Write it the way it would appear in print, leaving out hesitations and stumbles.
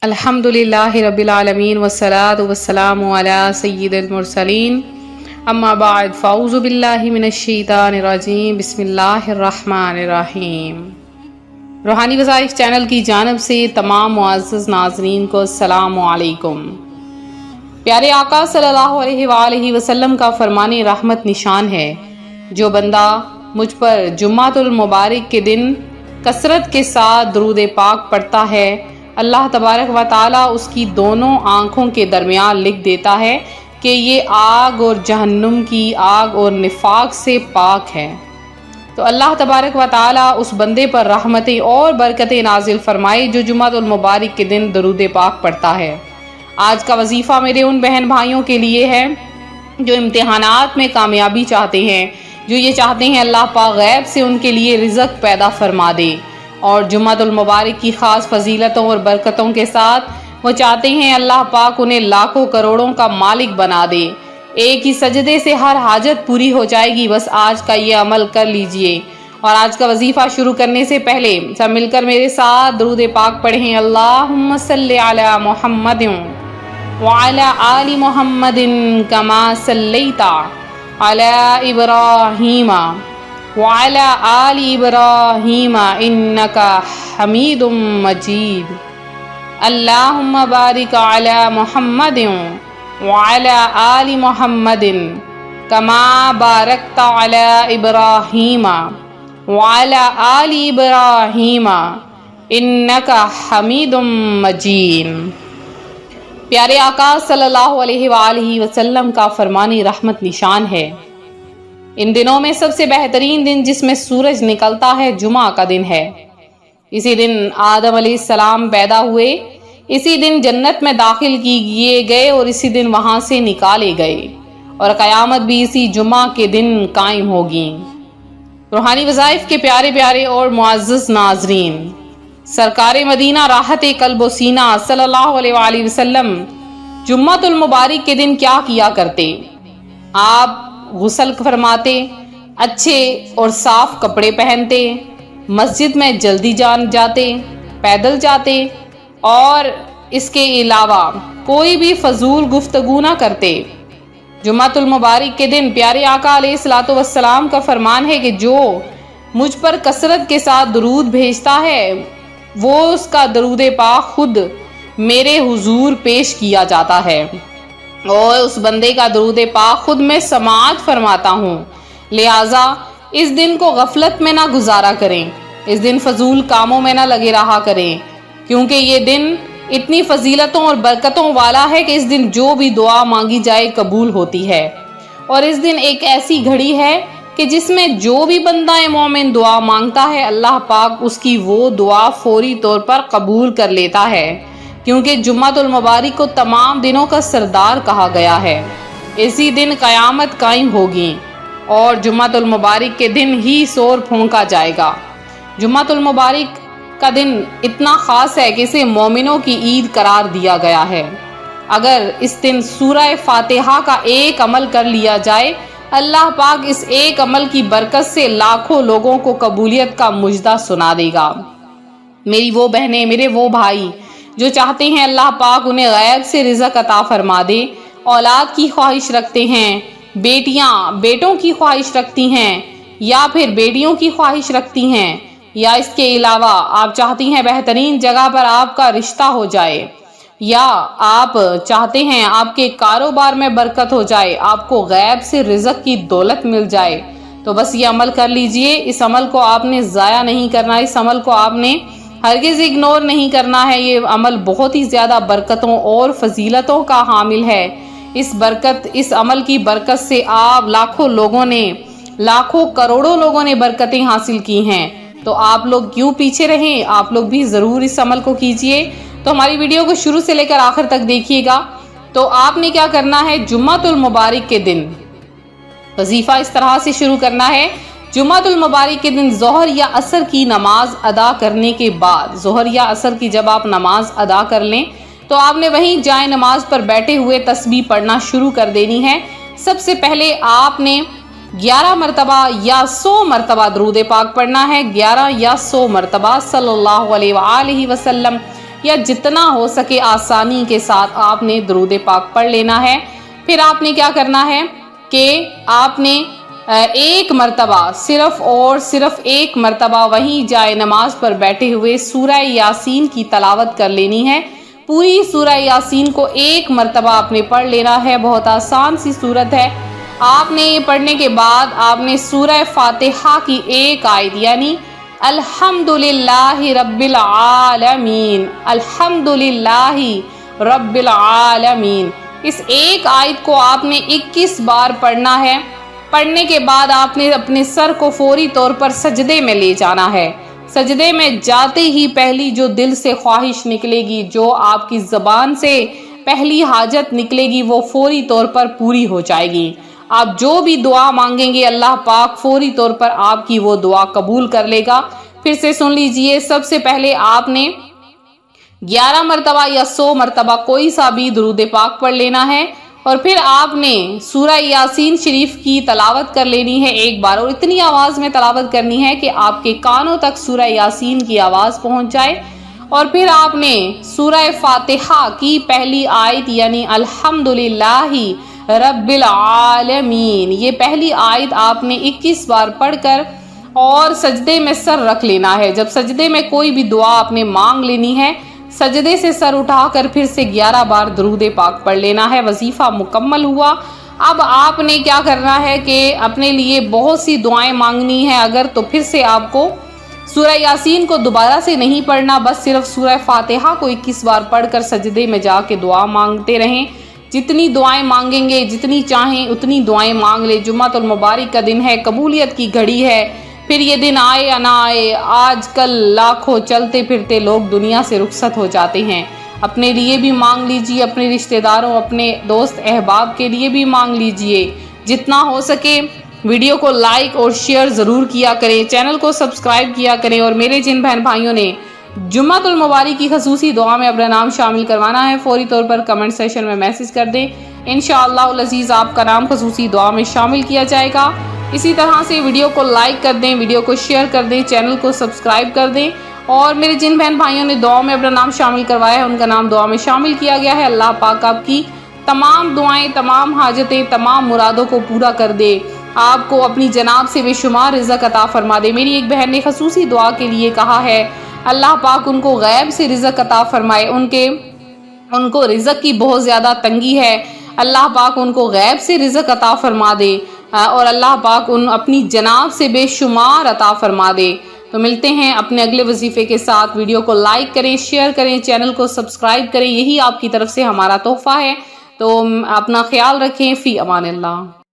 الحمدللہ رب العالمین والصلاة والسلام علی سید المرسلین اما بعد فاعوذ باللہ من الشیطان الرجیم بسم اللہ الرحمن الرحیم۔ روحانی وظائف چینل کی جانب سے تمام معزز ناظرین کو السلام علیکم۔ پیارے آقا صلی اللہ علیہ وآلہ وسلم کا فرمان رحمت نشان ہے، جو بندہ مجھ پر جمعۃ المبارک کے دن کثرت کے ساتھ درود پاک پڑھتا ہے، اللہ تبارک و تعالیٰ اس کی دونوں آنکھوں کے درمیان لکھ دیتا ہے کہ یہ آگ اور جہنم کی آگ اور نفاق سے پاک ہے۔ تو اللہ تبارک و تعالیٰ اس بندے پر رحمتیں اور برکتیں نازل فرمائے جو جمعۃ المبارک کے دن درود پاک پڑھتا ہے۔ آج کا وظیفہ میرے ان بہن بھائیوں کے لیے ہے جو امتحانات میں کامیابی چاہتے ہیں، جو یہ چاہتے ہیں اللہ پاک غیب سے ان کے لیے رزق پیدا فرما دے، اور جمعۃ المبارک کی خاص فضیلتوں اور برکتوں کے ساتھ وہ چاہتے ہیں اللہ پاک انہیں لاکھوں کروڑوں کا مالک بنا دے۔ ایک ہی سجدے سے ہر حاجت پوری ہو جائے گی، بس آج کا یہ عمل کر لیجئے۔ اور آج کا وظیفہ شروع کرنے سے پہلے سب مل کر میرے ساتھ درود پاک پڑھیں۔ اللہم صلی علی محمد وعلی آل محمد کما صلیت علی ابراہیم وعلی آل ابراہیم انکا حمید مجید۔ اللہم بارک علی محمد وعلی آل محمد کما بارکت علی ابراہیم وعلی آل ابراہیم انکا حمید مجید۔ پیارے آقا صلی اللہ علیہ وآلہ وسلم کا فرمان رحمت نشان ہے، ان دنوں میں سب سے بہترین دن جس میں سورج نکلتا ہے جمعہ کا دن ہے۔ اسی دن آدم علیہ السلام پیدا ہوئے، اسی دن جنت میں داخل کیے گئے اور اسی دن وہاں سے نکالے گئے، اور قیامت بھی اسی جمعہ کے دن قائم ہوگی۔ روحانی وظائف کے پیارے پیارے اور معزز ناظرین، سرکار مدینہ راحت قلب و سینہ صلی اللہ علیہ وآلہ وسلم جمعۃ المبارک کے دن کیا کیا کرتے؟ آپ غسل فرماتے، اچھے اور صاف کپڑے پہنتے، مسجد میں جلدی جاتے، پیدل جاتے، اور اس کے علاوہ کوئی بھی فضول گفتگو نہ کرتے۔ جمعۃ المبارک کے دن پیارے آقا علیہ الصلوۃ والسلام کا فرمان ہے کہ جو مجھ پر کثرت کے ساتھ درود بھیجتا ہے وہ اس کا درود پاک خود میرے حضور پیش کیا جاتا ہے، اور اس بندے کا درود پاک خود میں سماعت فرماتا ہوں۔ لہٰذا اس دن کو غفلت میں نہ گزارا کریں، اس دن فضول کاموں میں نہ لگے رہا کریں، کیونکہ یہ دن اتنی فضیلتوں اور برکتوں والا ہے کہ اس دن جو بھی دعا مانگی جائے قبول ہوتی ہے، اور اس دن ایک ایسی گھڑی ہے کہ جس میں جو بھی بندہ مومن دعا مانگتا ہے اللہ پاک اس کی وہ دعا فوری طور پر قبول کر لیتا ہے، کیونکہ جمعۃ المبارک کو تمام دنوں کا سردار کہا گیا ہے۔ اسی دن قیامت قائم ہوگی اور جمعۃ المبارک کے دن ہی سور پھونکا جائے گا۔ جمعۃ المبارک کا دن اتنا خاص ہے کہ اسے مومنوں کی عید قرار دیا گیا ہے۔ اگر اس دن سورہ فاتحہ کا ایک عمل کر لیا جائے، اللہ پاک اس ایک عمل کی برکت سے لاکھوں لوگوں کو قبولیت کا مژدہ سنا دے گا۔ میری وہ بہنیں، میرے وہ بھائی جو چاہتے ہیں اللہ پاک انہیں غیب سے رزق عطا فرما دے، اولاد کی خواہش رکھتے ہیں، بیٹیاں بیٹوں کی خواہش رکھتی ہیں، یا پھر بیٹیوں کی خواہش رکھتی ہیں، یا اس کے علاوہ آپ چاہتی ہیں بہترین جگہ پر آپ کا رشتہ ہو جائے، یا آپ چاہتے ہیں آپ کے کاروبار میں برکت ہو جائے، آپ کو غیب سے رزق کی دولت مل جائے، تو بس یہ عمل کر لیجئے۔ اس عمل کو آپ نے ضائع نہیں کرنا، اس عمل کو آپ نے ہرگز اگنور نہیں کرنا ہے۔ یہ عمل بہت ہی زیادہ برکتوں اور فضیلتوں کا حامل ہے۔ اس عمل کی برکت سے آپ لاکھوں کروڑوں لوگوں نے برکتیں حاصل کی ہیں، تو آپ لوگ کیوں پیچھے رہیں؟ آپ لوگ بھی ضرور اس عمل کو کیجئے۔ تو ہماری ویڈیو کو شروع سے لے کر آخر تک دیکھیے گا۔ تو آپ نے کیا کرنا ہے؟ جمعۃ المبارک کے دن وظیفہ اس طرح سے شروع کرنا ہے۔ جمعۃ المبارک کے دن ظہر یا عصر کی نماز ادا کرنے کے بعد، ظہر یا عصر کی جب آپ نماز ادا کر لیں تو آپ نے وہیں جائے نماز پر بیٹھے ہوئے تسبیح پڑھنا شروع کر دینی ہے۔ سب سے پہلے آپ نے 11 مرتبہ یا 100 مرتبہ درود پاک پڑھنا ہے، 11 یا 100 مرتبہ صلی اللہ علیہ وآلہ وسلم، یا جتنا ہو سکے آسانی کے ساتھ آپ نے درود پاک پڑھ لینا ہے۔ پھر آپ نے کیا کرنا ہے کہ آپ نے ایک مرتبہ صرف اور صرف ایک مرتبہ وہیں جائے نماز پر بیٹھے ہوئے سورہ یاسین کی تلاوت کر لینی ہے۔ پوری سورہ یاسین کو ایک مرتبہ آپ نے پڑھ لینا ہے، بہت آسان سی صورت ہے۔ آپ نے یہ پڑھنے کے بعد آپ نے سورہ فاتحہ کی ایک آیت یعنی الحمدللہ رب العالمین، الحمدللہ رب العالمین، اس ایک آیت کو آپ نے 21 بار پڑھنا ہے۔ پڑھنے کے بعد آپ نے اپنے سر کو فوری طور پر سجدے میں لے جانا ہے۔ سجدے میں جاتے ہی پہلی جو دل سے خواہش نکلے گی، جو آپ کی زبان سے پہلی حاجت نکلے گی، وہ فوری طور پر پوری ہو جائے گی۔ آپ جو بھی دعا مانگیں گے اللہ پاک فوری طور پر آپ کی وہ دعا قبول کر لے گا۔ پھر سے سن لیجئے، سب سے پہلے آپ نے 11 مرتبہ یا 100 مرتبہ کوئی سا بھی درود پاک پڑھ لینا ہے، اور پھر آپ نے سورہ یاسین شریف کی تلاوت کر لینی ہے ایک بار، اور اتنی آواز میں تلاوت کرنی ہے کہ آپ کے کانوں تک سورہ یاسین کی آواز پہنچ جائے۔ اور پھر آپ نے سورہ فاتحہ کی پہلی آیت یعنی الحمدللہ رب العالمین، یہ پہلی آیت آپ نے 21 بار پڑھ کر اور سجدے میں سر رکھ لینا ہے۔ جب سجدے میں کوئی بھی دعا آپ نے مانگ لینی ہے، سجدے سے سر اٹھا کر پھر سے 11 بار درود پاک پڑھ لینا ہے۔ وظیفہ مکمل ہوا۔ اب آپ نے کیا کرنا ہے کہ اپنے لیے بہت سی دعائیں مانگنی ہے اگر، تو پھر سے آپ کو سورہ یاسین کو دوبارہ سے نہیں پڑھنا، بس صرف سورہ فاتحہ کو 21 بار پڑھ کر سجدے میں جا کے دعا مانگتے رہیں۔ جتنی دعائیں مانگیں گے، جتنی چاہیں اتنی دعائیں مانگ لیں۔ جمعۃ المبارک کا دن ہے، قبولیت کی گھڑی ہے، پھر یہ دن آئے یا نہ آئے، آج کل لاکھوں چلتے پھرتے لوگ دنیا سے رخصت ہو جاتے ہیں۔ اپنے لیے بھی مانگ لیجئے، اپنے رشتہ داروں، اپنے دوست احباب کے لیے بھی مانگ لیجئے۔ جتنا ہو سکے ویڈیو کو لائک اور شیئر ضرور کیا کریں، چینل کو سبسکرائب کیا کریں، اور میرے جن بہن بھائیوں نے جمعۃ المبارک کی خصوصی دعا میں اپنا نام شامل کروانا ہے، فوری طور پر کمنٹ سیکشن میں میسج کر دیں، انشاءاللہ العزیز آپ کا نام خصوصی دعا میں شامل کیا جائے گا۔ اسی طرح سے ویڈیو کو لائک کر دیں، ویڈیو کو شیئر کر دیں، چینل کو سبسکرائب کر دیں، اور میرے جن بہن بھائیوں نے دعا میں اپنا نام شامل کروایا ہے ان کا نام دعا میں شامل کیا گیا ہے۔ اللہ پاک آپ کی تمام دعائیں، تمام حاجتیں، تمام مرادوں کو پورا کر دے، آپ کو اپنی جناب سے بے شمار رزق عطا فرما دے۔ میری ایک بہن نے خصوصی دعا کے لیے کہا ہے اللہ پاک ان کو غیب سے رزق عطا فرمائے، ان کو رزق کی بہت زیادہ تنگی ہے، اللہ پاک ان کو غیب سے رزق عطا فرما دے، اور اللہ پاک ان اپنی جناب سے بے شمار عطا فرما دے۔ تو ملتے ہیں اپنے اگلے وظیفے کے ساتھ۔ ویڈیو کو لائک کریں، شیئر کریں، چینل کو سبسکرائب کریں، یہی آپ کی طرف سے ہمارا تحفہ ہے۔ تو اپنا خیال رکھیں، فی امان اللہ۔